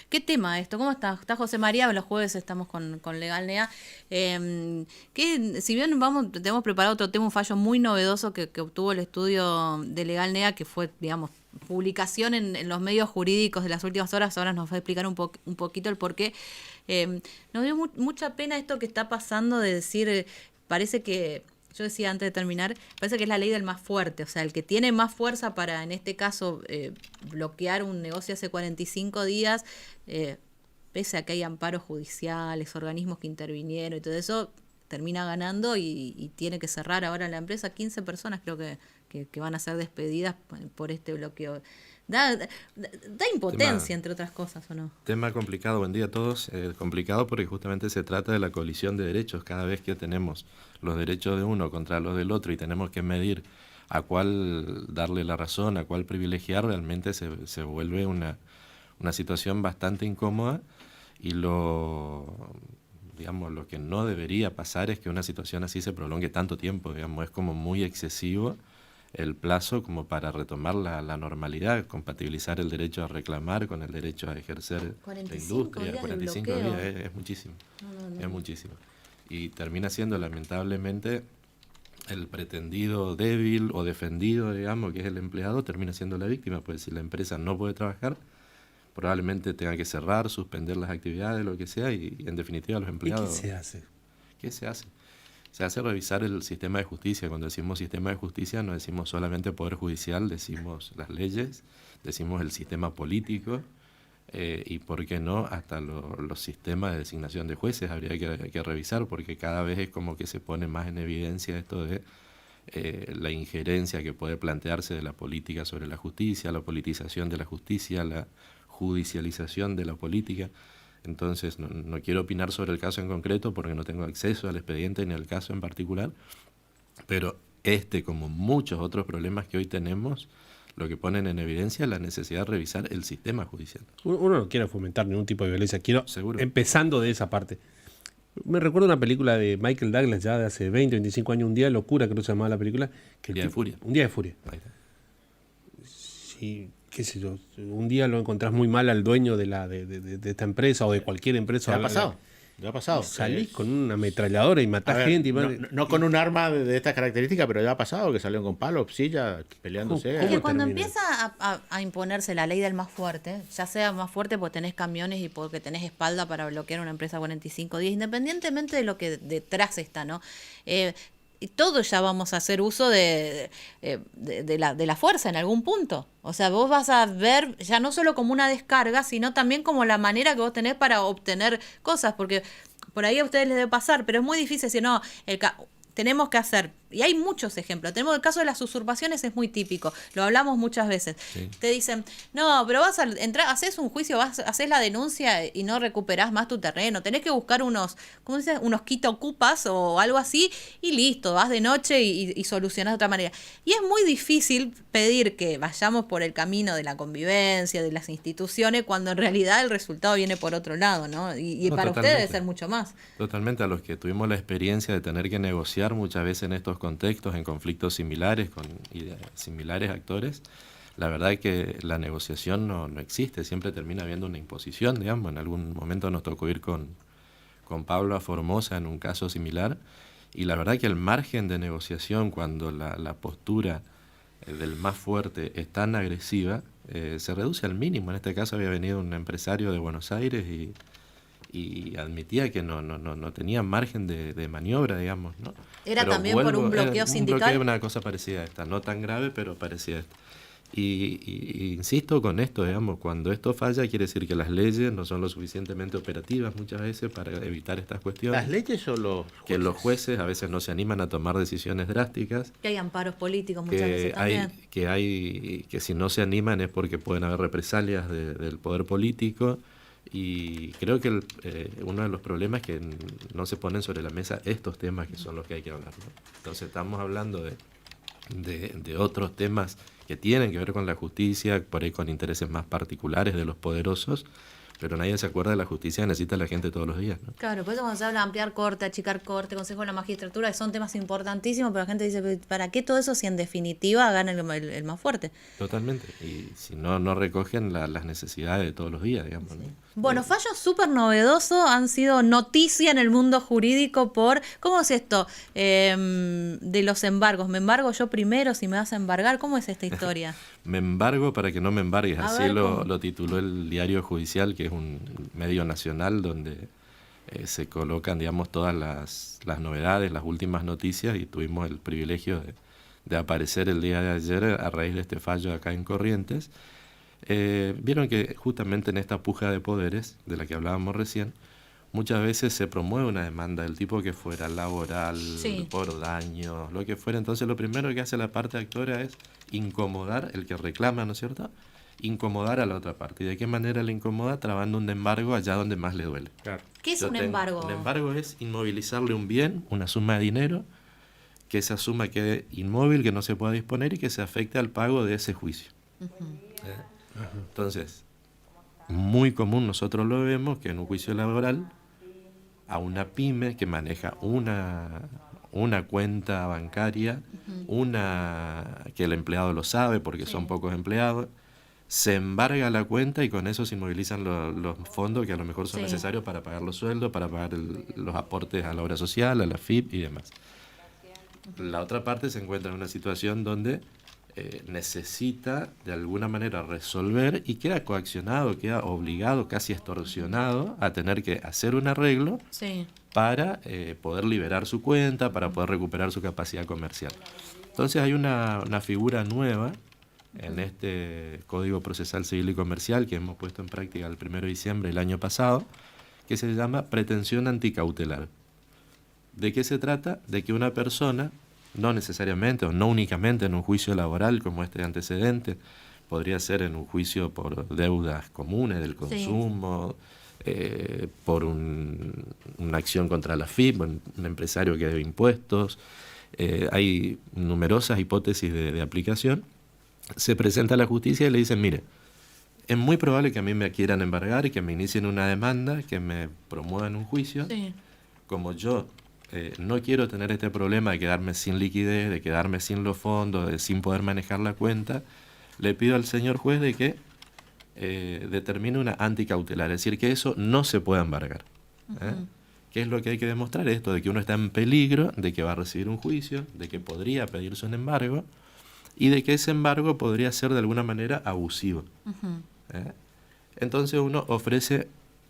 ¿Qué tema esto? ¿Cómo está? Está José María, los jueves estamos con Legal NEA. Que si bien tenemos preparado otro tema, un fallo muy novedoso que obtuvo el estudio de Legal NEA, que fue, digamos, publicación en los medios jurídicos de las últimas horas, ahora nos va a explicar un poquito el por qué. Nos dio mucha pena esto que está pasando de decir, parece que yo decía antes de terminar, parece que es la ley del más fuerte, o sea, el que tiene más fuerza para, en este caso, bloquear un negocio hace 45 días, pese a que hay amparos judiciales, organismos que intervinieron y todo eso, termina ganando y tiene que cerrar ahora la empresa. 15 personas creo que van a ser despedidas por este bloqueo. Da Tema, impotencia, entre otras cosas, ¿o no? tema complicado, buen día a todos. Complicado porque justamente se trata de la colisión de derechos. Cada vez que tenemos los derechos de uno contra los del otro y tenemos que medir a cuál darle la razón, a cuál privilegiar, realmente se vuelve una situación bastante incómoda y digamos, lo que no debería pasar es que una situación así se prolongue tanto tiempo, digamos, es como muy excesivo el plazo como para retomar la normalidad, compatibilizar el derecho a reclamar con el derecho a ejercer la 45 industria. días de 45 bloqueo. días es muchísimo, No, no, es no. muchísimo. Y termina siendo lamentablemente el pretendido débil o defendido, digamos, que es el empleado, termina siendo la víctima, pues si la empresa no puede trabajar, probablemente tenga que cerrar, suspender las actividades, lo que sea, y en definitiva los ¿Y qué empleados, se hace? ¿qué se hace? Se hace revisar el sistema de justicia. Cuando decimos sistema de justicia no decimos solamente poder judicial, decimos las leyes, decimos el sistema político y, por qué no, hasta los sistemas de designación de jueces habría que revisar, porque cada vez es como que se pone más en evidencia esto de la injerencia que puede plantearse de la política sobre la justicia, la politización de la justicia, la judicialización de la política. Entonces, no quiero opinar sobre el caso en concreto porque no tengo acceso al expediente ni al caso en particular, pero como muchos otros problemas que hoy tenemos, lo que ponen en evidencia es la necesidad de revisar el sistema judicial. Uno no quiere fomentar ningún tipo de violencia. Quiero, Seguro. empezando de esa parte. Me recuerdo una película de Michael Douglas ya de hace 20, 25 años, Un día de locura, creo que se llamaba la película. Que Día de furia. Un día de furia. Ahí está. Sí, qué sé yo, un día lo encontrás muy mal al dueño de esta empresa o de cualquier empresa. Ya ha pasado, ya ha Y pasado. salís con una ametralladora y A matás ver, gente. no con un arma de estas características, pero ya ha pasado que salieron con palos, silla, peleándose. Es que ¿Cómo cuando termina empieza a imponerse la ley del más fuerte, ya sea más fuerte porque tenés camiones y porque tenés espalda para bloquear una empresa 45 días, independientemente de lo que detrás está, ¿no? Y todos ya vamos a hacer uso de la fuerza en algún punto. O sea, vos vas a ver ya no solo como una descarga, sino también como la manera que vos tenés para obtener cosas, porque por ahí a ustedes les debe pasar, pero es muy difícil decir, no, tenemos que hacer, y hay muchos ejemplos, tenemos el caso de las usurpaciones, es muy típico, lo hablamos muchas veces, Sí. te dicen, no, pero vas a entrar, haces un juicio, haces la denuncia y no recuperás más tu terreno, tenés que buscar unos, ¿cómo se dice? Unos quita ocupas o algo así, y listo, vas de noche y solucionás de otra manera. Y es muy difícil pedir que vayamos por el camino de la convivencia, de las instituciones, cuando en realidad el resultado viene por otro lado, ¿no? Y No, para ustedes debe totalmente. ser mucho más. Totalmente, a los que tuvimos la experiencia de tener que negociar muchas veces en estos contextos, en conflictos similares, con similares actores, la verdad es que la negociación no existe, siempre termina habiendo una imposición, digamos. En algún momento nos tocó ir con Pablo a Formosa en un caso similar, y la verdad que el margen de negociación cuando la postura del más fuerte es tan agresiva, se reduce al mínimo. En este caso había venido un empresario de Buenos Aires y admitía que no tenía margen de maniobra, digamos, ¿no? ¿Era Pero también por un era bloqueo un bloqueo, sindical? una cosa parecida a esta, no tan grave, pero parecida a esta. Y insisto con esto, digamos, cuando esto falla quiere decir que las leyes no son lo suficientemente operativas muchas veces para evitar estas cuestiones, ¿Las leyes o los que jueces? los jueces a veces no se animan a tomar decisiones drásticas, Que hay amparos políticos muchas veces también. que si no se animan es porque pueden haber represalias del poder político. Y creo que uno de los problemas es que no se ponen sobre la mesa estos temas que son los que hay que hablar, ¿no? Entonces estamos hablando de otros temas que tienen que ver con la justicia, por ahí con intereses más particulares de los poderosos, pero nadie se acuerda de la justicia que necesita la gente todos los días, ¿no? Claro, por eso cuando se habla de ampliar corte, achicar corte, consejo de la magistratura, que son temas importantísimos, pero la gente dice, ¿para qué todo eso si en definitiva gana el más fuerte? Totalmente. Y si no recogen las necesidades de todos los días, digamos, ¿no? Bueno, fallos súper novedosos han sido noticia en el mundo jurídico por, ¿cómo es esto? De los embargos. ¿Me embargo yo primero si me vas a embargar? ¿Cómo es esta historia? Me embargo para que no me embargues. A Así ver, lo ¿cómo? tituló el Diario Judicial, que es un medio nacional donde se colocan, digamos, todas las novedades, las últimas noticias, y tuvimos el privilegio de aparecer el día de ayer a raíz de este fallo acá en Corrientes. Vieron que justamente en esta puja de poderes, de la que hablábamos recién, muchas veces se promueve una demanda del tipo que fuera laboral, Sí. por daños, lo que fuera. Entonces lo primero que hace la parte actora es incomodar, el que reclama, ¿no es cierto? Incomodar a la otra parte. ¿Y de qué manera le incomoda? Trabando un embargo allá donde más le duele. Claro. ¿Qué es Yo un tengo- embargo? Un embargo es inmovilizarle un bien, una suma de dinero, que esa suma quede inmóvil, que no se pueda disponer y que se afecte al pago de ese juicio. Entonces, muy común nosotros lo vemos que en un juicio laboral a una pyme que maneja una cuenta bancaria, que el empleado lo sabe porque son pocos empleados, se embarga la cuenta y con eso se inmovilizan los fondos que a lo mejor son Sí. necesarios para pagar los sueldos, para pagar los aportes a la obra social, a la FIP y demás. La otra parte se encuentra en una situación donde necesita de alguna manera resolver y queda coaccionado, queda obligado, casi extorsionado a tener que hacer un arreglo Sí. para poder liberar su cuenta, para poder recuperar su capacidad comercial. Entonces hay una figura nueva en este Código Procesal Civil y Comercial que hemos puesto en práctica el 1 de diciembre del año pasado, que se llama pretensión anticautelar. ¿De qué se trata? De que una persona, no necesariamente o no únicamente en un juicio laboral como este antecedente, podría ser en un juicio por deudas comunes del consumo, por una acción contra la FIP, un empresario que debe impuestos. Hay numerosas hipótesis de aplicación. Se presenta a la justicia y le dicen, mire, es muy probable que a mí me quieran embargar y que me inicien una demanda, que me promuevan un juicio. Sí. Como yo no quiero tener este problema de quedarme sin liquidez, de quedarme sin los fondos, de sin poder manejar la cuenta, le pido al señor juez de que determine una anticautelar, es decir, que eso no se pueda embargar. ¿Qué es lo que hay que demostrar? Esto de que uno está en peligro, de que va a recibir un juicio, de que podría pedirse un embargo y de que ese embargo podría ser de alguna manera abusivo. Entonces uno ofrece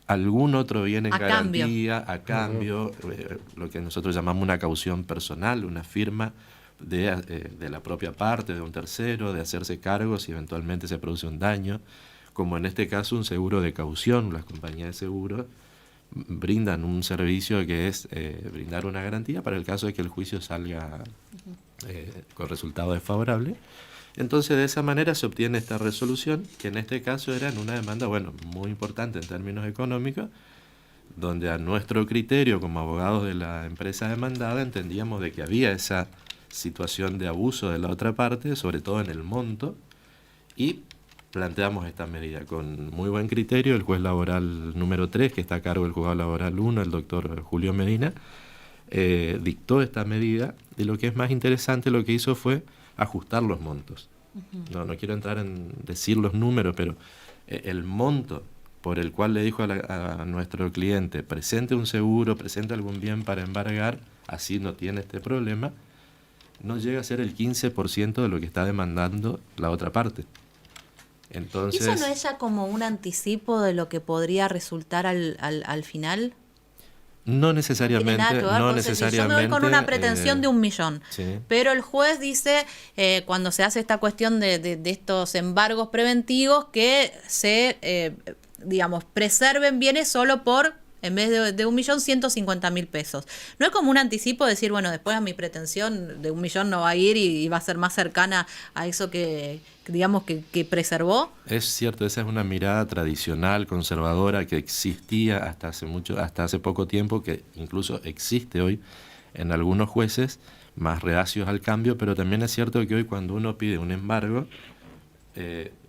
algún otro bien en A garantía, a cambio, lo que nosotros llamamos una caución personal, una firma de la propia parte, de un tercero, de hacerse cargo si eventualmente se produce un daño, como en este caso un seguro de caución. Las compañías de seguro brindan un servicio que es brindar una garantía para el caso de que el juicio salga con resultado desfavorable. Entonces de esa manera se obtiene esta resolución, que en este caso era en una demanda, bueno, muy importante en términos económicos, donde a nuestro criterio como abogados de la empresa demandada entendíamos de que había esa situación de abuso de la otra parte, sobre todo en el monto, y planteamos esta medida con muy buen criterio. El juez laboral número 3, que está a cargo del juzgado laboral 1, el doctor Julio Medina, dictó esta medida, y lo que es más interesante lo que hizo fue ajustar los montos. No quiero entrar en decir los números, pero el monto por el cual le dijo a nuestro cliente, presente un seguro, presente algún bien para embargar, así no tiene este problema, no llega a ser el 15% de lo que está demandando la otra parte. Entonces, ¿Eso no es ya como un anticipo de lo que podría resultar al final? no No necesariamente, tiene nada que ver, no porque si yo me voy con una pretensión de 1 millón, sí. pero el juez dice, cuando se hace esta cuestión de estos embargos preventivos, que se, digamos, preserven bienes solo por, en vez de 1.150.000 pesos. ¿No es como un anticipo decir, bueno, después a mi pretensión de 1 millón no va a ir y va a ser más cercana a eso que digamos, que preservó? Es cierto, esa es una mirada tradicional, conservadora, que existía hasta hace poco tiempo, que incluso existe hoy en algunos jueces más reacios al cambio, pero también es cierto que hoy cuando uno pide un embargo,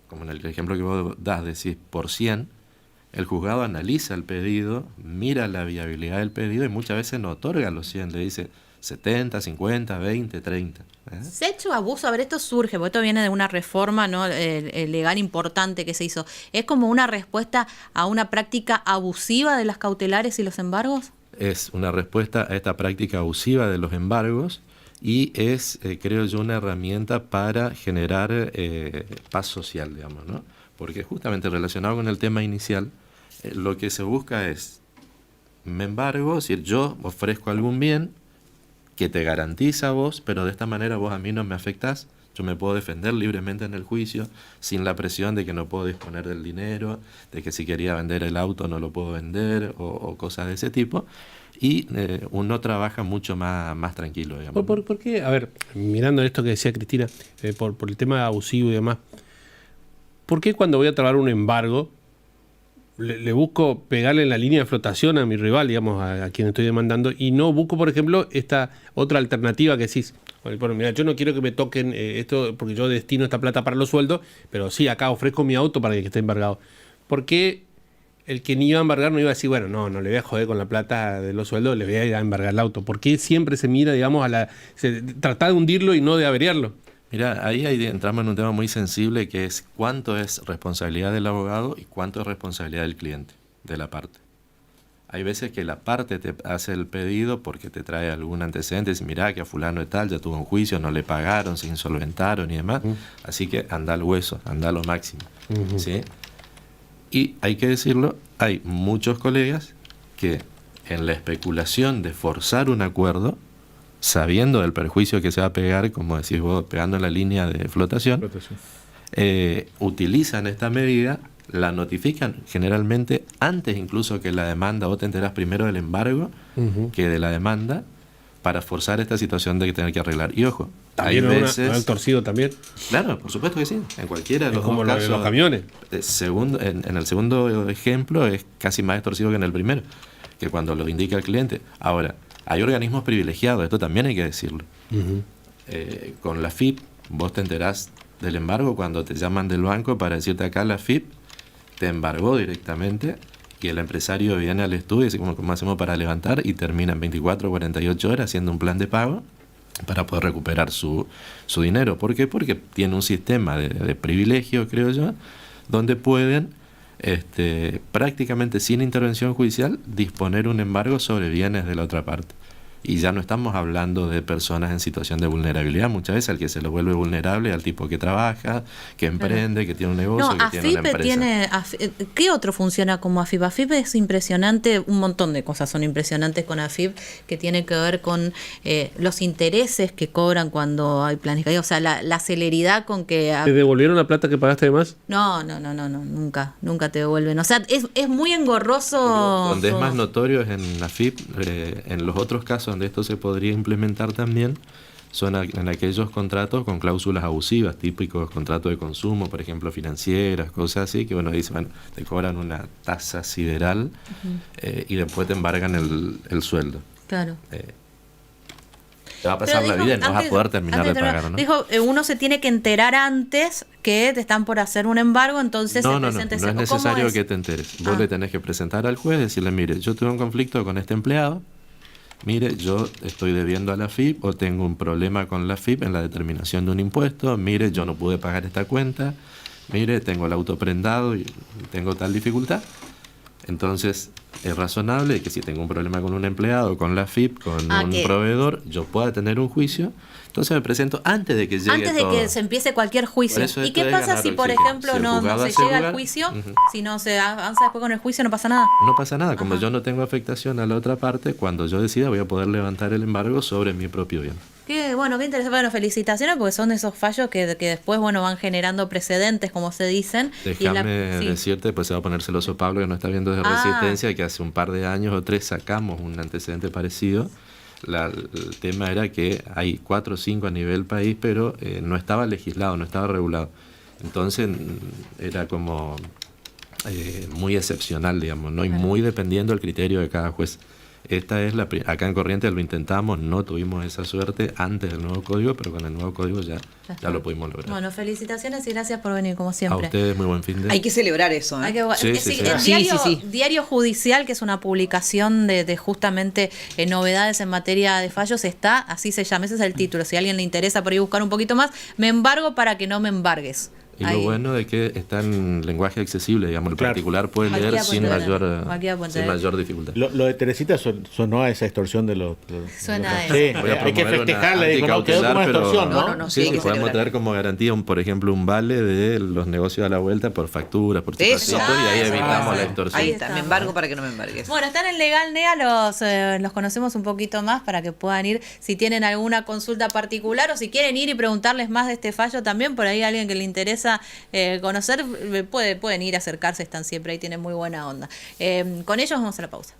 como en el ejemplo que vos das, decís por 100, el juzgado analiza el pedido, mira la viabilidad del pedido y muchas veces no otorga los 100, le dice 70, 50, 20, 30. Sexo, abuso, a ver, esto surge, porque esto viene de una reforma, ¿no? Legal importante que se hizo. ¿Es como una respuesta a una práctica abusiva de las cautelares y los embargos? Es una respuesta a esta práctica abusiva de los embargos y es, creo yo, una herramienta para generar paz social, digamos, ¿no? Porque justamente relacionado con el tema inicial, lo que se busca es, me embargo, es decir, yo ofrezco algún bien que te garantiza a vos, pero de esta manera vos a mí no me afectás, yo me puedo defender libremente en el juicio, sin la presión de que no puedo disponer del dinero, de que si quería vender el auto no lo puedo vender, o cosas de ese tipo, y uno trabaja mucho más tranquilo, digamos. ¿Por qué? A ver, mirando esto que decía Cristina, por el tema abusivo y demás, ¿por qué cuando voy a trabar un embargo le busco pegarle en la línea de flotación a mi rival, digamos, a quien estoy demandando, y no busco, por ejemplo, esta otra alternativa que decís, bueno, mira, yo no quiero que me toquen esto porque yo destino esta plata para los sueldos, pero sí, acá ofrezco mi auto para que esté embargado? ¿Por qué el que ni iba a embargar no iba a decir, bueno, no le voy a joder con la plata de los sueldos, le voy a ir a embargar el auto? ¿Por qué siempre se mira, digamos, tratar de hundirlo y no de averiarlo? Mira, ahí entramos en un tema muy sensible que es cuánto es responsabilidad del abogado y cuánto es responsabilidad del cliente, de la parte. Hay veces que la parte te hace el pedido porque te trae algún antecedente, dice, mirá que a fulano de tal ya tuvo un juicio, no le pagaron, se insolventaron y demás, así que anda al hueso, anda a lo máximo. ¿Sí? Y hay que decirlo, hay muchos colegas que en la especulación de forzar un acuerdo, sabiendo del perjuicio que se va a pegar, como decís vos, pegando en la línea de flotación. Utilizan esta medida, la notifican generalmente antes incluso que la demanda. Vos te enterás primero del embargo que de la demanda, para forzar esta situación de tener que arreglar. Y ojo, hay veces... ¿Han torcido también? Claro, por supuesto que sí. En cualquiera de los como dos casos. Los camiones. En el segundo ejemplo es casi más extorsivo que en el primero, que cuando lo indica el cliente. Ahora, hay organismos privilegiados, esto también hay que decirlo. Con la FIP, vos te enterás del embargo cuando te llaman del banco para decirte acá la FIP te embargó directamente y el empresario viene al estudio y dice cómo hacemos para levantar, y termina en 24 o 48 horas haciendo un plan de pago para poder recuperar su dinero. ¿Por qué? Porque tiene un sistema de privilegio, creo yo, donde pueden prácticamente sin intervención judicial disponer un embargo sobre bienes de la otra parte. Y ya no estamos hablando de personas en situación de vulnerabilidad, muchas veces al que se lo vuelve vulnerable al tipo que trabaja, que emprende, que tiene un negocio, que tiene una empresa. ¿Qué otro funciona como AFIP? AFIP es impresionante, un montón de cosas son impresionantes con AFIP, que tiene que ver con los intereses que cobran cuando hay planificación, o sea, la celeridad con que... ¿Te devolvieron la plata que pagaste de más? No, nunca te devuelven. O sea, es muy engorroso. Donde es más notorio es en AFIP, en los otros casos donde esto se podría implementar también, son en aquellos contratos con cláusulas abusivas, típicos contratos de consumo, por ejemplo, financieras, cosas así, que dicen, te cobran una tasa sideral y después te embargan el sueldo. Claro. Te va a pasar la vida y no vas a poder terminar de pagar, ¿no? Dijo, uno se tiene que enterar antes que te están por hacer un embargo, entonces no es necesario que te enteres. Vos le tenés que presentar al juez y decirle, mire, yo tuve un conflicto con este empleado, mire, yo estoy debiendo a la FIP o tengo un problema con la FIP en la determinación de un impuesto, mire, yo no pude pagar esta cuenta, mire, tengo el auto prendado y tengo tal dificultad. Entonces, es razonable que si tengo un problema con un empleado, con la FIP, con un proveedor, yo pueda tener un juicio. Entonces me presento antes de que llegue antes de que se empiece cualquier juicio. ¿Y qué pasa si, por ejemplo, no se llega al juicio? Si no se avanza después con el juicio, ¿no pasa nada? No pasa nada. Como yo no tengo afectación a la otra parte, cuando yo decida voy a poder levantar el embargo sobre mi propio bien. Qué interesante. Bueno, felicitaciones, porque son esos fallos que después van generando precedentes, como se dicen. Déjame decirte, pues se va a poner celoso Pablo, que no está viendo de Resistencia, que hace un par de años o 3 sacamos un antecedente parecido. El tema era que hay 4 o 5 a nivel país, pero no estaba legislado, no estaba regulado. Entonces era como muy excepcional, digamos, ¿no? Y muy dependiendo del criterio de cada juez. Esta es acá en Corrientes lo intentamos, no tuvimos esa suerte antes del nuevo código, pero con el nuevo código ya lo pudimos lograr. Bueno, felicitaciones y gracias por venir, como A siempre. ustedes, muy buen fin de. Hay que celebrar eso, ¿eh? Hay que, Sí, sí, sí, el sí. diario, Sí. Diario Judicial, que es una publicación de justamente novedades en materia de fallos, está, así se llama, ese es el título. Si a alguien le interesa por ahí buscar un poquito más, me embargo para que no me embargues. Y Ahí. lo bueno de que está en lenguaje accesible, digamos, el Claro. particular puede Cualquiera leer puede sin leer. mayor, Cualquiera puede sin leer. mayor dificultad. Lo de Teresita sonó a esa extorsión de los. Suena a sí, eso. Voy a hay que promover una festejarle, digo, no, quedó como una anticautelar, pero- extorsión, ¿no? No, Sí, sí, hay que podemos celebrar. tener como garantía, por ejemplo, un vale de los negocios a la vuelta por facturas, por Eso. chipacito, y ahí Eso. evitamos la Ahí extorsión. Ahí está. está, me embargo para que no me embargues. Bueno, están en Legal NEA, los conocemos un poquito más para que puedan ir. Si tienen alguna consulta particular o si quieren ir y preguntarles más de este fallo también, por ahí alguien que le interesa conocer, pueden ir a acercarse, están siempre ahí, tienen muy buena onda. Con ellos vamos a la pausa.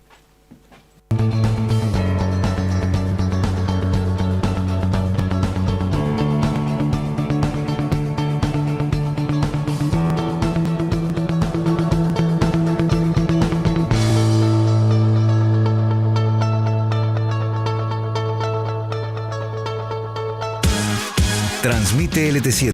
Transmite LT7.